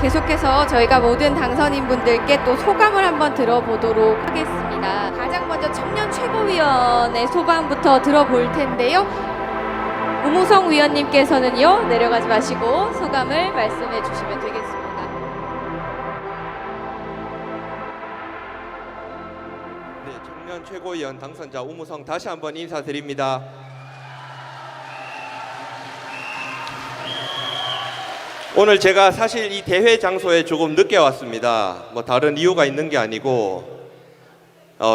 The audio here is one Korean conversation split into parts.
계속해서 저희가 모든 당선인분들께 또 소감을 한번 들어보도록 하겠습니다. 가장 먼저 청년 최고위원의 소감부터 들어볼 텐데요. 우무성 위원님께서는요, 내려가지 마시고 소감을 말씀해 주시면 되겠습니다. 네, 청년 최고위원 당선자 우무성 다시 한번 인사드립니다. 오늘 제가 사실 이 대회 장소에 조금 늦게 왔습니다. 뭐 다른 이유가 있는 게 아니고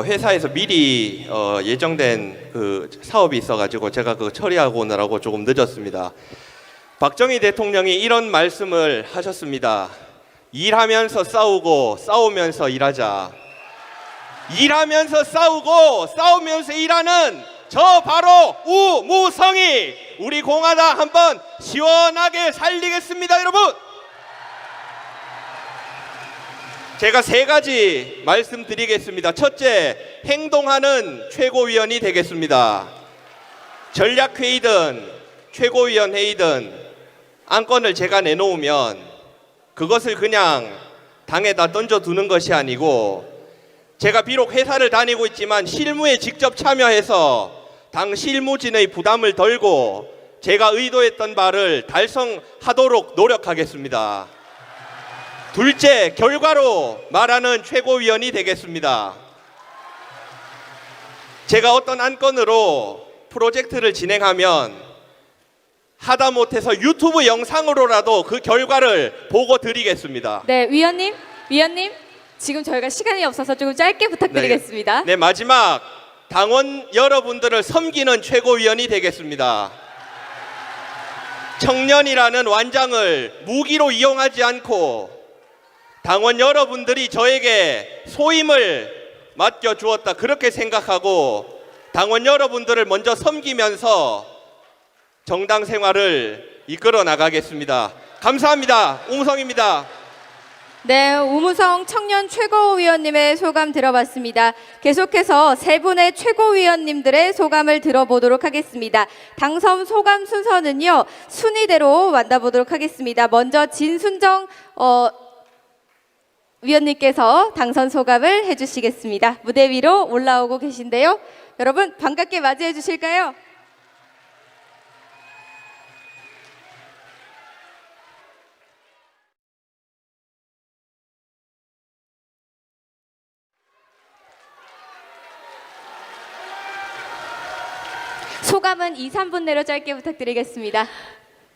회사에서 미리 예정된 그 사업이 있어가지고 제가 그거 처리하고 오느라고 조금 늦었습니다. 박정희 대통령이 이런 말씀을 하셨습니다. 일하면서 싸우고 싸우면서 일하자. 일하면서 싸우고 싸우면서 일하는 저 바로 우무성이 우리 공화당 한번 시원하게 살리겠습니다, 여러분. 제가 세 가지 말씀드리겠습니다. 첫째, 행동하는 최고위원이 되겠습니다. 전략회의든 최고위원 회의든 안건을 제가 내놓으면 그것을 그냥 당에다 던져두는 것이 아니고, 제가 비록 회사를 다니고 있지만 실무에 직접 참여해서 당 실무진의 부담을 덜고 제가 의도했던 바를 달성하도록 노력하겠습니다. 둘째, 결과로 말하는 최고위원이 되겠습니다. 제가 어떤 안건으로 프로젝트를 진행하면 하다못해서 유튜브 영상으로라도 그 결과를 보고 드리겠습니다. 네, 위원님, 지금 저희가 시간이 없어서 조금 짧게 부탁드리겠습니다. 네, 마지막, 당원 여러분들을 섬기는 최고위원이 되겠습니다. 청년이라는 완장을 무기로 이용하지 않고 당원 여러분들이 저에게 소임을 맡겨주었다, 그렇게 생각하고 당원 여러분들을 먼저 섬기면서 정당 생활을 이끌어 나가겠습니다. 감사합니다. 우무성입니다. 네, 우무성 청년 최고위원님의 소감 들어봤습니다. 계속해서 세 분의 최고위원님들의 소감을 들어보도록 하겠습니다. 당선 소감 순서는요, 순위대로 만나보도록 하겠습니다. 먼저 진순정 위원님께서 당선 소감을 해주시겠습니다. 무대 위로 올라오고 계신데요. 여러분 반갑게 맞이해 주실까요? 소감은 2, 3분 내로 짧게 부탁드리겠습니다.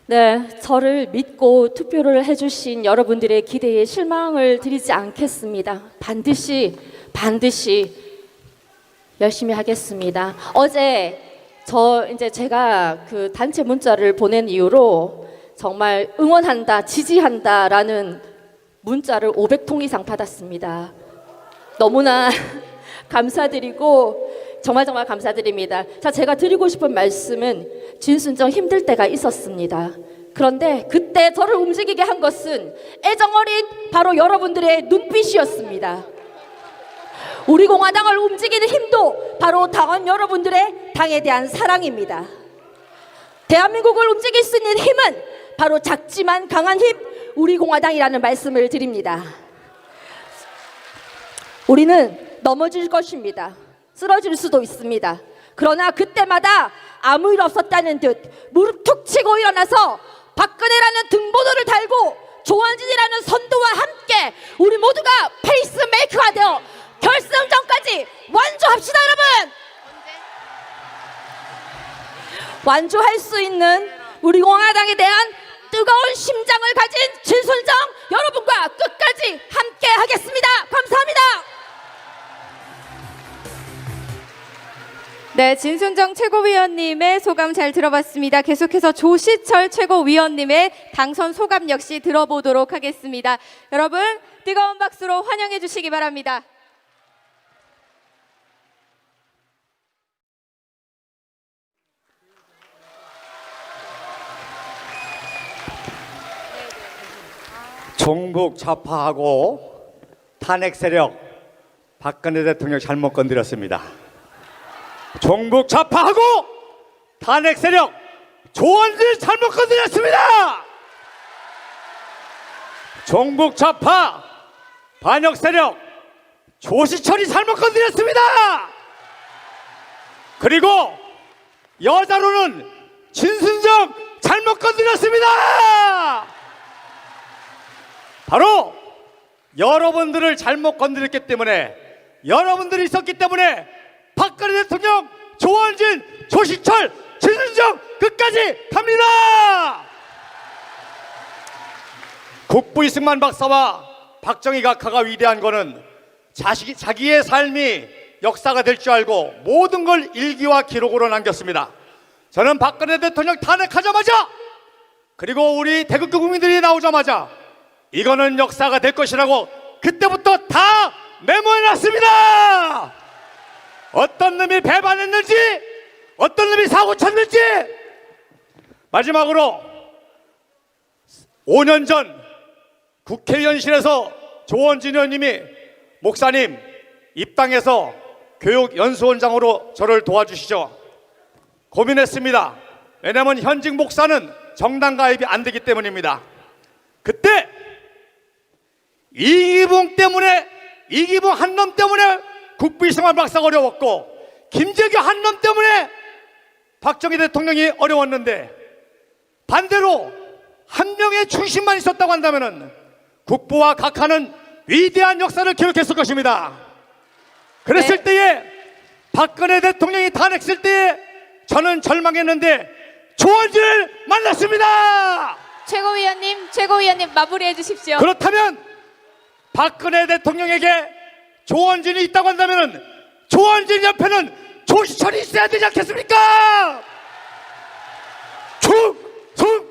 네, 저를 믿고 투표를 해주신 여러분들의 기대에 실망을 드리지 않겠습니다. 반드시 열심히 하겠습니다. 어제 제가 그 단체 문자를 보낸 이후로 정말 응원한다, 지지한다라는 문자를 500통 이상 받았습니다. 너무나 감사드리고 정말 감사드립니다. 자, 제가 드리고 싶은 말씀은, 진순정 힘들 때가 있었습니다. 그런데 그때 저를 움직이게 한 것은 애정어린 바로 여러분들의 눈빛이었습니다. 우리 공화당을 움직이는 힘도 바로 당원 여러분들의 당에 대한 사랑입니다. 대한민국을 움직일 수 있는 힘은 바로 작지만 강한 힘, 우리 공화당이라는 말씀을 드립니다. 우리는 넘어질 것입니다. 쓰러질 수도 있습니다. 그러나 그때마다 아무 일 없었다는 듯 무릎 툭 치고 일어나서 박근혜라는 등번호를 달고 조원진이라는 선두와 함께 우리 모두가 페이스메이커가 되어 결승전까지 완주합시다, 여러분! 완주할 수 있는 우리 공화당에 대한 뜨거운 심장을 가진 진순정 여러분과 끝까지 함께 하겠습니다. 감사합니다. 네, 진순정 최고위원님의 소감 잘 들어봤습니다. 계속해서 조시철 최고위원님의 당선 소감 역시 들어보도록 하겠습니다. 여러분 뜨거운 박수로 환영해 주시기 바랍니다. 종북 좌파하고 탄핵 세력 박근혜 대통령 잘못 건드렸습니다. 종북 좌파하고 탄핵 세력 조원진 잘못 건드렸습니다. 종북 좌파 반역 세력 조시철이 잘못 건드렸습니다. 그리고 여자로는 진순정 잘못 건드렸습니다. 바로 여러분들을 잘못 건드렸기 때문에, 여러분들이 있었기 때문에 박근혜 대통령, 조원진, 조시철, 진순정 끝까지 갑니다. 국부 이승만 박사와 박정희 각하가 위대한 거는 자기의 삶이 역사가 될 줄 알고 모든 걸 일기와 기록으로 남겼습니다. 저는 박근혜 대통령 탄핵하자마자, 그리고 우리 태극기 국민들이 나오자마자 이거는 역사가 될 것이라고 그때부터 다 메모해놨습니다. 어떤 놈이 배반했는지, 어떤 놈이 사고 쳤는지. 마지막으로 5년 전 국회의원실에서 조원진 의원님이 목사님 입당해서 교육연수원장으로 저를 도와주시죠. 고민했습니다. 왜냐하면 현직 목사는 정당 가입이 안 되기 때문입니다. 그때 이기붕 한 놈 때문에 국부 이승만 박사가 어려웠고, 김재규 한 놈 때문에 박정희 대통령이 어려웠는데, 반대로 한 명의 중심만 있었다고 한다면 국부와 각하는 위대한 역사를 기록했을 것입니다. 그랬을 때에 박근혜 대통령이 탄핵했을 때에 저는 절망했는데 조원진을 만났습니다. 최고위원님 마무리해 주십시오. 그렇다면 박근혜 대통령에게 조원진이 있다고 한다면 조원진 옆에는 조시철이 있어야 되지 않겠습니까? 충성!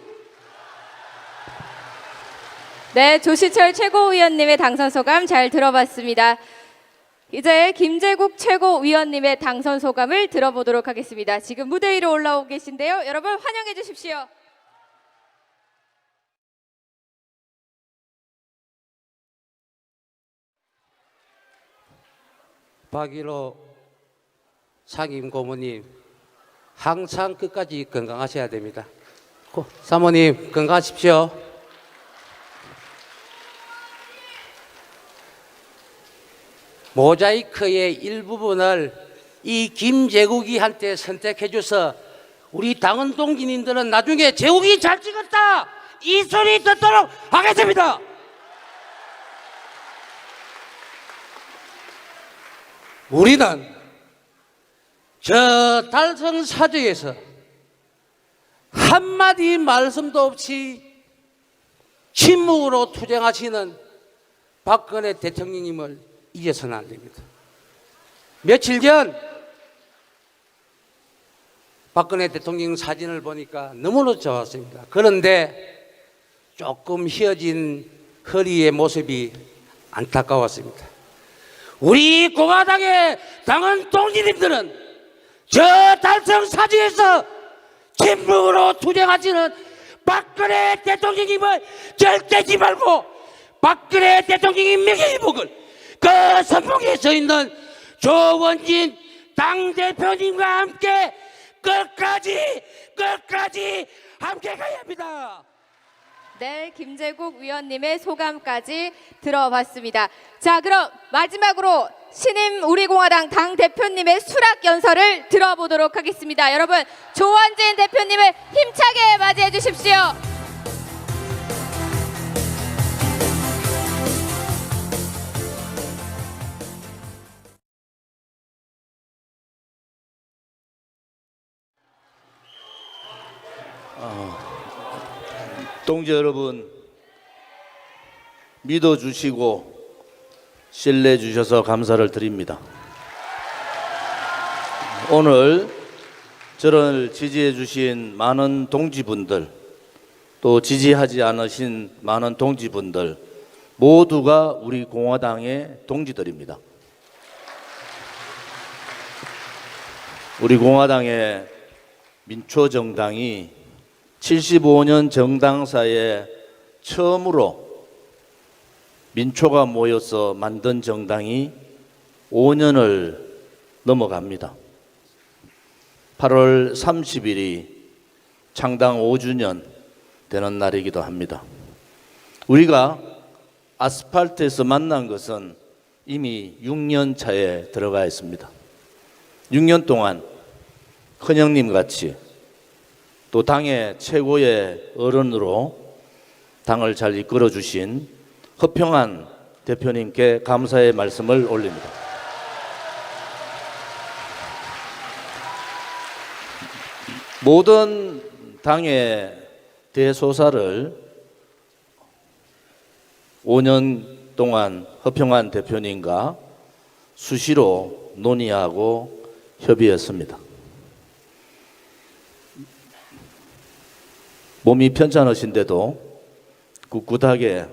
네, 조시철 최고위원님의 당선 소감 잘 들어봤습니다. 이제 김재국 최고위원님의 당선 소감을 들어보도록 하겠습니다. 지금 무대 위로 올라오고 계신데요. 여러분 환영해 주십시오. 박일호 상임 고모님, 항상 끝까지 건강하셔야 됩니다. 사모님 건강하십시오. 모자이크의 일부분을 이 김재국이 한테 선택해 줘서 우리 당원 동지님들은 나중에 재국이 잘 찍었다 이 소리 듣도록 하겠습니다. 우리는 저 달성 사저에서 한마디 말씀도 없이 침묵으로 투쟁하시는 박근혜 대통령님을 잊어서는 안 됩니다. 며칠 전 박근혜 대통령 사진을 보니까 너무나 좋았습니다. 그런데 조금 휘어진 허리의 모습이 안타까웠습니다. 우리 공화당의 당원 동지님들은 저 달성 사지에서 침묵으로 투쟁하시는 박근혜 대통령님을 절대 잊지 말고 박근혜 대통령의 명예회복을 그 선봉에 서 있는 조원진 당대표님과 함께 끝까지 함께 가야 합니다. 네, 김재국 위원님의 소감까지 들어봤습니다. 자, 그럼 마지막으로 신임 우리공화당 당대표님의 수락 연설을 들어보도록 하겠습니다. 여러분, 조원진 대표님을 힘차게 맞이해 주십시오. 동지 여러분, 믿어주시고 신뢰해주셔서 감사를 드립니다. 오늘 저를 지지해주신 많은 동지분들, 또 지지하지 않으신 많은 동지분들 모두가 우리 공화당의 동지들입니다. 우리 공화당의 민초정당이 75년 정당사에 처음으로 민초가 모여서 만든 정당이 5년을 넘어갑니다. 8월 30일이 창당 5주년 되는 날이기도 합니다. 우리가 아스팔트에서 만난 것은 이미 6년 차에 들어가 있습니다. 6년 동안 큰형님 같이 또 당의 최고의 어른으로 당을 잘 이끌어 주신 허평한 대표님께 감사의 말씀을 올립니다. 모든 당의 대소사를 5년 동안 허평한 대표님과 수시로 논의하고 협의했습니다. 몸이 편찮으신데도 꿋꿋하게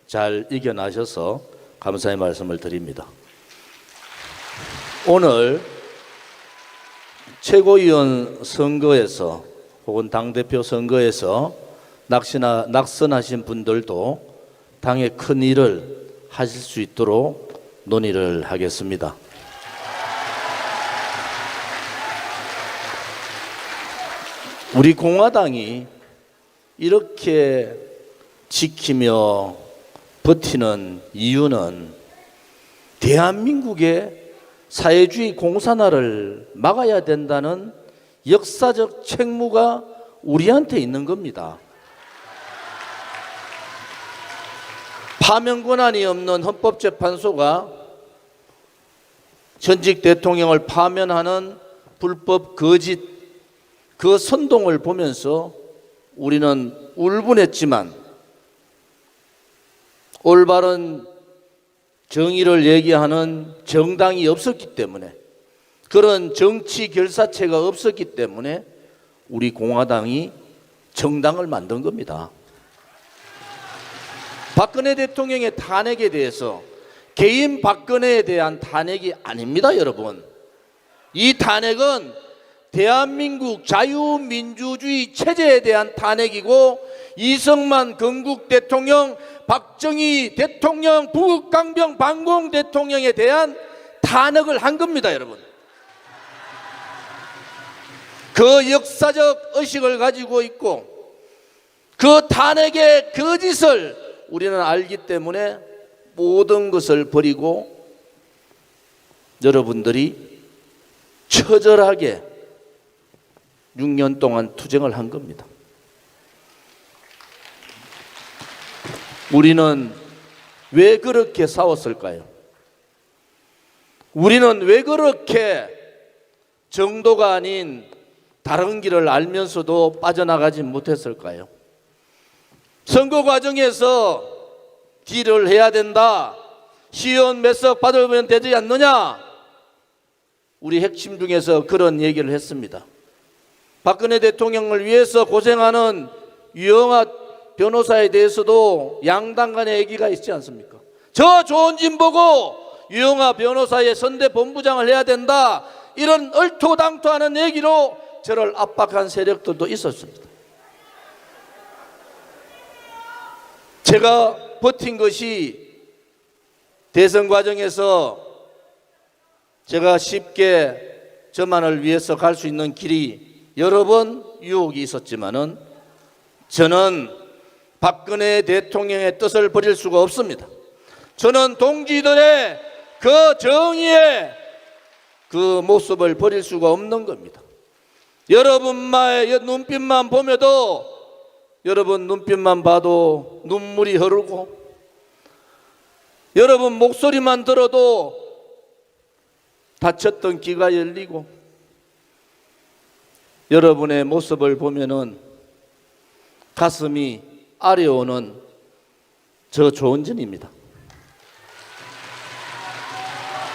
잘 이겨나셔서 감사의 말씀을 드립니다. 오늘 최고위원 선거에서 혹은 당대표 선거에서 낙선하신 분들도 당의 큰 일을 하실 수 있도록 논의를 하겠습니다. 우리 공화당이 이렇게 지키며 버티는 이유는 대한민국의 사회주의 공산화를 막아야 된다는 역사적 책무가 우리한테 있는 겁니다. 파면 권한이 없는 헌법재판소가 전직 대통령을 파면하는 불법 거짓 그 선동을 보면서 우리는 울분했지만 올바른 정의를 얘기하는 정당이 없었기 때문에 그런 정치 결사체가 없었기 때문에 우리 공화당이 정당을 만든 겁니다. 박근혜 대통령의 탄핵에 대해서 개인 박근혜에 대한 탄핵이 아닙니다, 여러분. 이 탄핵은 대한민국 자유민주주의 체제에 대한 탄핵이고 이승만 건국 대통령, 박정희 대통령, 북강병 반공 대통령에 대한 탄핵을 한 겁니다, 여러분. 그 역사적 의식을 가지고 있고 그 탄핵의 거짓을 우리는 알기 때문에 모든 것을 버리고 여러분들이 처절하게 6년 동안 투쟁을 한 겁니다. 우리는 왜 그렇게 싸웠을까요? 우리는 왜 그렇게 정도가 아닌 다른 길을 알면서도 빠져나가지 못했을까요? 선거 과정에서 딜을 해야 된다. 시의원 몇 석 받으면 되지 않느냐? 우리 핵심 중에서 그런 얘기를 했습니다. 박근혜 대통령을 위해서 고생하는 유영아 변호사에 대해서도 양당 간의 얘기가 있지 않습니까? 저 좋은 진 보고 유영아 변호사의 선대 본부장을 해야 된다. 이런 얼토당토하는 얘기로 저를 압박한 세력들도 있었습니다. 제가 버틴 것이 대선 과정에서 제가 쉽게 저만을 위해서 갈 수 있는 길이 여러 번 유혹이 있었지만은 저는 박근혜 대통령의 뜻을 버릴 수가 없습니다. 저는 동지들의 그 정의의 그 모습을 버릴 수가 없는 겁니다. 여러분의 눈빛만 보면도 여러분 눈빛만 봐도 눈물이 흐르고 여러분 목소리만 들어도 닫혔던 귀가 열리고 여러분의 모습을 보면은 가슴이 아려오는 저 조은진입니다.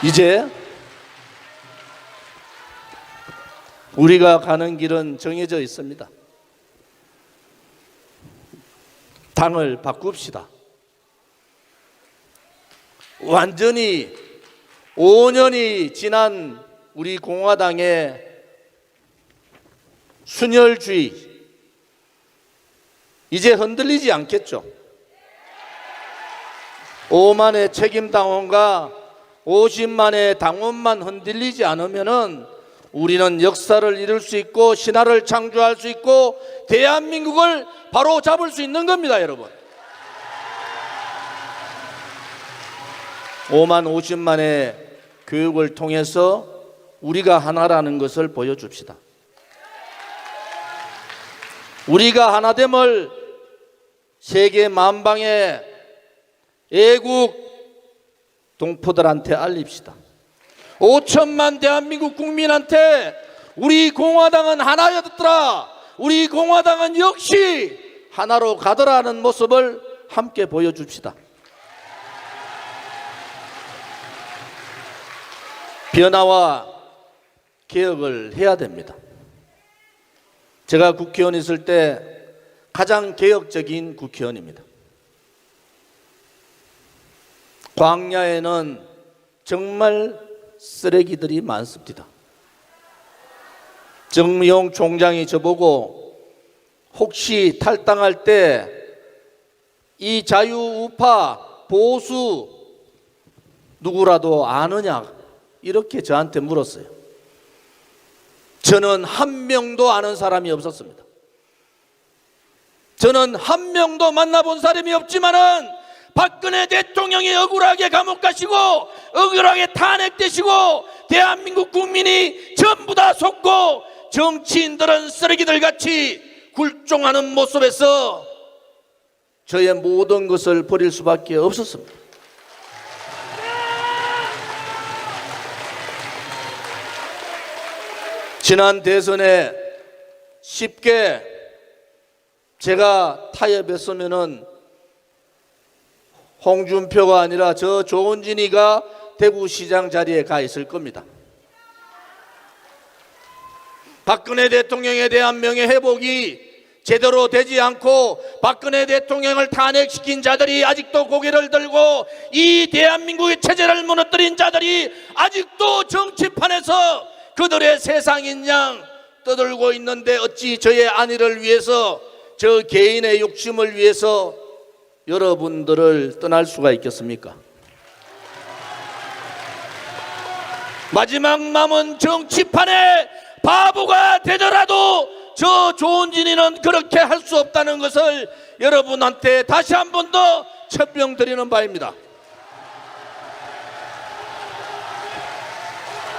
이제 우리가 가는 길은 정해져 있습니다. 당을 바꿉시다. 완전히 5년이 지난 우리 공화당의 순혈주의 이제 흔들리지 않겠죠. 5만의 책임당원과 50만의 당원만 흔들리지 않으면은 우리는 역사를 이룰 수 있고 신화를 창조할 수 있고 대한민국을 바로 잡을 수 있는 겁니다, 여러분. 5만 50만의 교육을 통해서 우리가 하나라는 것을 보여줍시다. 우리가 하나됨을 세계 만방의 애국 동포들한테 알립시다. 5천만 대한민국 국민한테 우리 공화당은 하나였더라, 우리 공화당은 역시 하나로 가더라는 모습을 함께 보여줍시다. 변화와 개혁을 해야 됩니다. 제가 국회의원 있을 때 가장 개혁적인 국회의원입니다. 광야에는 정말 쓰레기들이 많습니다. 정의용 총장이 저보고 혹시 탈당할 때 이 자유우파 보수 누구라도 아느냐 이렇게 저한테 물었어요. 저는 한 명도 아는 사람이 없었습니다. 저는 한 명도 만나본 사람이 없지만은 박근혜 대통령이 억울하게 감옥 가시고 억울하게 탄핵되시고 대한민국 국민이 전부 다 속고 정치인들은 쓰레기들 같이 굴종하는 모습에서 저의 모든 것을 버릴 수밖에 없었습니다. 지난 대선에 쉽게 제가 타협했으면은 홍준표가 아니라 저 조은진이가 대구시장 자리에 가 있을 겁니다. 박근혜 대통령에 대한 명예회복이 제대로 되지 않고 박근혜 대통령을 탄핵시킨 자들이 아직도 고개를 들고 이 대한민국의 체제를 무너뜨린 자들이 아직도 정치판에서 그들의 세상인 양 떠들고 있는데 어찌 저의 안위를 위해서 저 개인의 욕심을 위해서 여러분들을 떠날 수가 있겠습니까? 마지막 남은 정치판에 바보가 되더라도 저 조은진이는 그렇게 할 수 없다는 것을 여러분한테 다시 한 번 더 천명드리는 바입니다.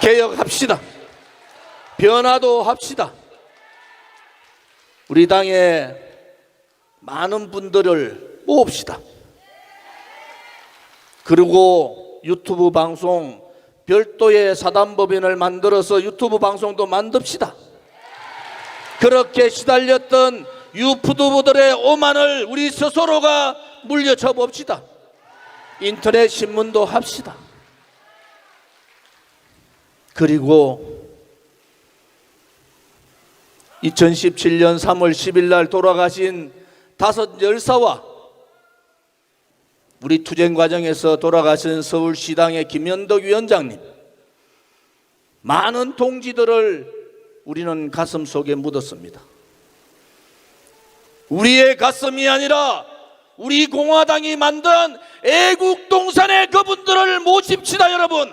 개혁합시다. 변화도 합시다. 우리 당에 많은 분들을 모읍시다. 그리고 유튜브 방송 별도의 사단법인을 만들어서 유튜브 방송도 만듭시다. 그렇게 시달렸던 유튜브들의 오만을 우리 스스로가 물려쳐 봅시다. 인터넷 신문도 합시다. 그리고 2017년 3월 10일 날 돌아가신 5 열사와 우리 투쟁 과정에서 돌아가신 서울시당의 김현덕 위원장님, 많은 동지들을 우리는 가슴 속에 묻었습니다. 우리의 가슴이 아니라 우리 공화당이 만든 애국동산의 그분들을 모십시다. 여러분,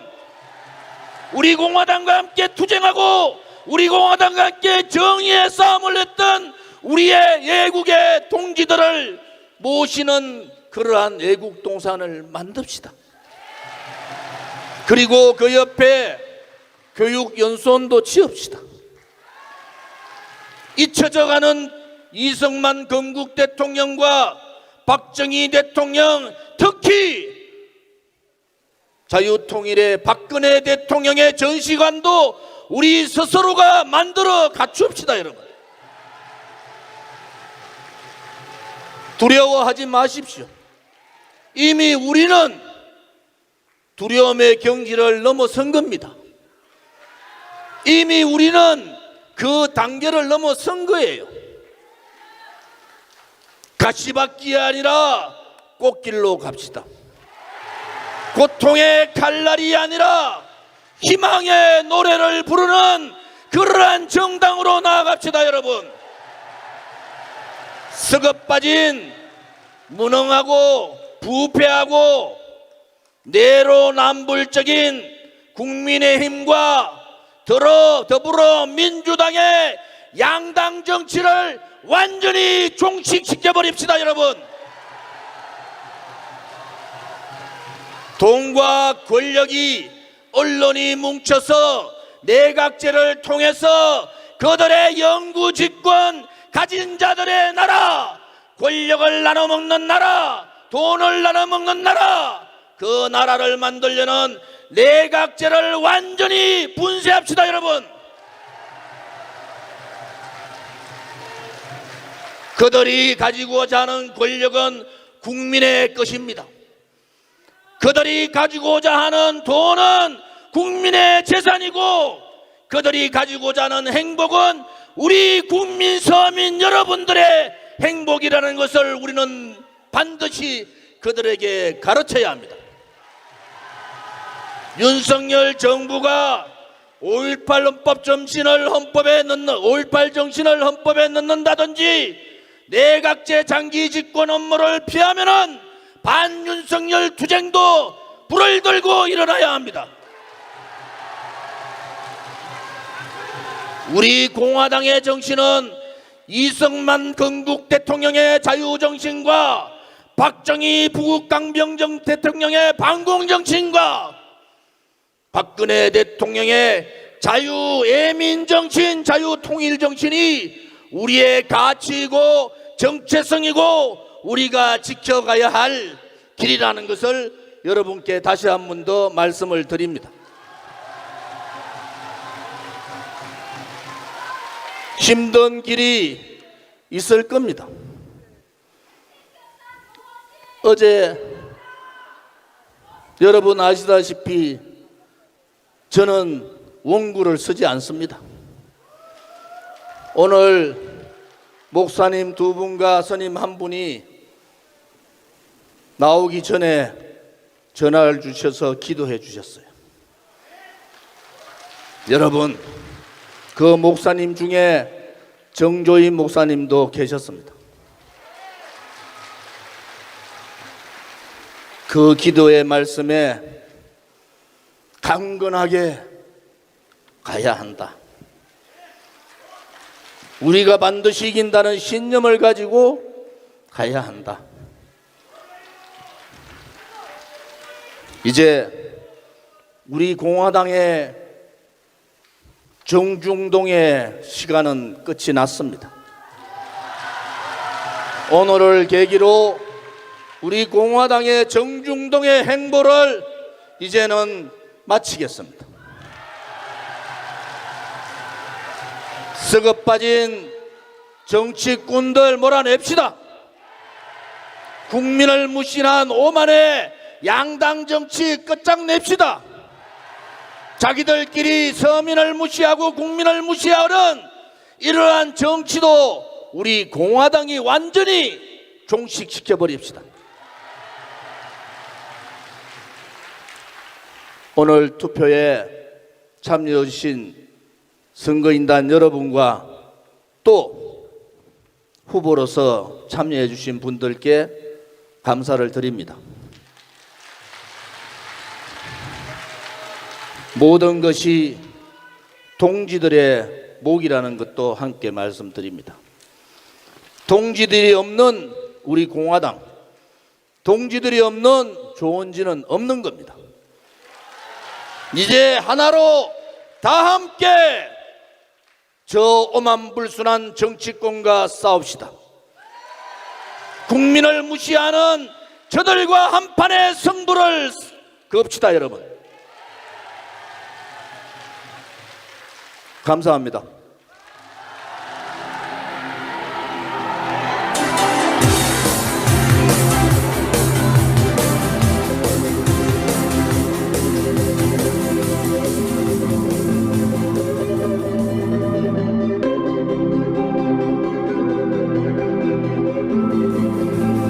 우리 공화당과 함께 투쟁하고 우리 공화당과 함께 정의의 싸움을 했던 우리의 애국의 동지들을 모시는 그러한 애국동산을 만듭시다. 그리고 그 옆에 교육연수원도 지읍시다. 잊혀져가는 이승만 건국 대통령과 박정희 대통령, 특히 자유통일의 박근혜 대통령의 전시관도 우리 스스로가 만들어 갖춥시다. 여러분, 두려워하지 마십시오. 이미 우리는 두려움의 경지를 넘어선 겁니다. 이미 우리는 그 단계를 넘어선 거예요. 가시밭길이 아니라 꽃길로 갑시다. 고통의 칼날이 아니라 희망의 노래를 부르는 그러한 정당으로 나아갑시다. 여러분, 썩어 빠진 무능하고 부패하고 내로남불적인 국민의힘과 더불어민주당의 양당 정치를 완전히 종식시켜 버립시다. 여러분, 돈과 권력이 언론이 뭉쳐서 내각제를 통해서 그들의 영구집권 가진 자들의 나라, 권력을 나눠먹는 나라, 돈을 나눠먹는 나라, 그 나라를 만들려는 내각제를 완전히 분쇄합시다. 여러분, 그들이 가지고자 하는 권력은 국민의 것입니다. 그들이 가지고자 하는 돈은 국민의 재산이고, 그들이 가지고자 하는 행복은 우리 국민 서민 여러분들의 행복이라는 것을 우리는 반드시 그들에게 가르쳐야 합니다. 윤석열 정부가 5.18 헌법 정신을 헌법에 넣는다든지 내각제 장기 집권 업무를 피하면은 반윤석열 투쟁도 불을 들고 일어나야 합니다. 우리 공화당의 정신은 이승만 건국 대통령의 자유정신과 박정희 부국 강병정 대통령의 반공정신과 박근혜 대통령의 자유애민정신, 자유통일정신이 우리의 가치이고 정체성이고 우리가 지켜가야 할 길이라는 것을 여러분께 다시 한 번 더 말씀을 드립니다. 힘든 길이 있을 겁니다. 어제 여러분 아시다시피 저는 원구를 쓰지 않습니다. 오늘 목사님 두 분과 스님 한 분이 나오기 전에 전화를 주셔서 기도해 주셨어요. 여러분, 그 목사님 중에 정조인 목사님도 계셨습니다. 그 기도의 말씀에 강건하게 가야 한다. 우리가 반드시 이긴다는 신념을 가지고 가야 한다. 이제 우리 공화당의 정중동의 시간은 끝이 났습니다. 오늘을 계기로 우리 공화당의 정중동의 행보를 이제는 마치겠습니다. 썩어 빠진 정치꾼들 몰아냅시다. 국민을 무시한 오만의 양당 정치 끝장냅시다. 자기들끼리 서민을 무시하고 국민을 무시하는 이러한 정치도 우리 공화당이 완전히 종식시켜 버립시다. 오늘 투표에 참여해 주신 선거인단 여러분과 또 후보로서 참여해 주신 분들께 감사를 드립니다. 모든 것이 동지들의 몫이라는 것도 함께 말씀드립니다. 동지들이 없는 우리 공화당, 동지들이 없는 조원진은 없는 겁니다. 이제 하나로 다 함께 저 오만불순한 정치권과 싸웁시다. 국민을 무시하는 저들과 한판의 승부를 겁시다. 여러분, 감사합니다.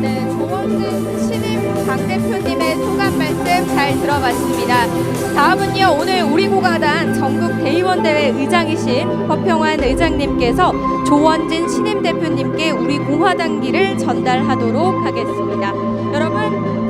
네, 조원진 신임 당대표님의 소감 말씀 잘 들어봤습니다. 다음은요, 오늘 우리 공화당 전국 대의원 대회 의장이신 허평환 의장님께서 조원진 신임 대표님께 우리 공화당기를 전달하도록 하겠습니다. 여러분,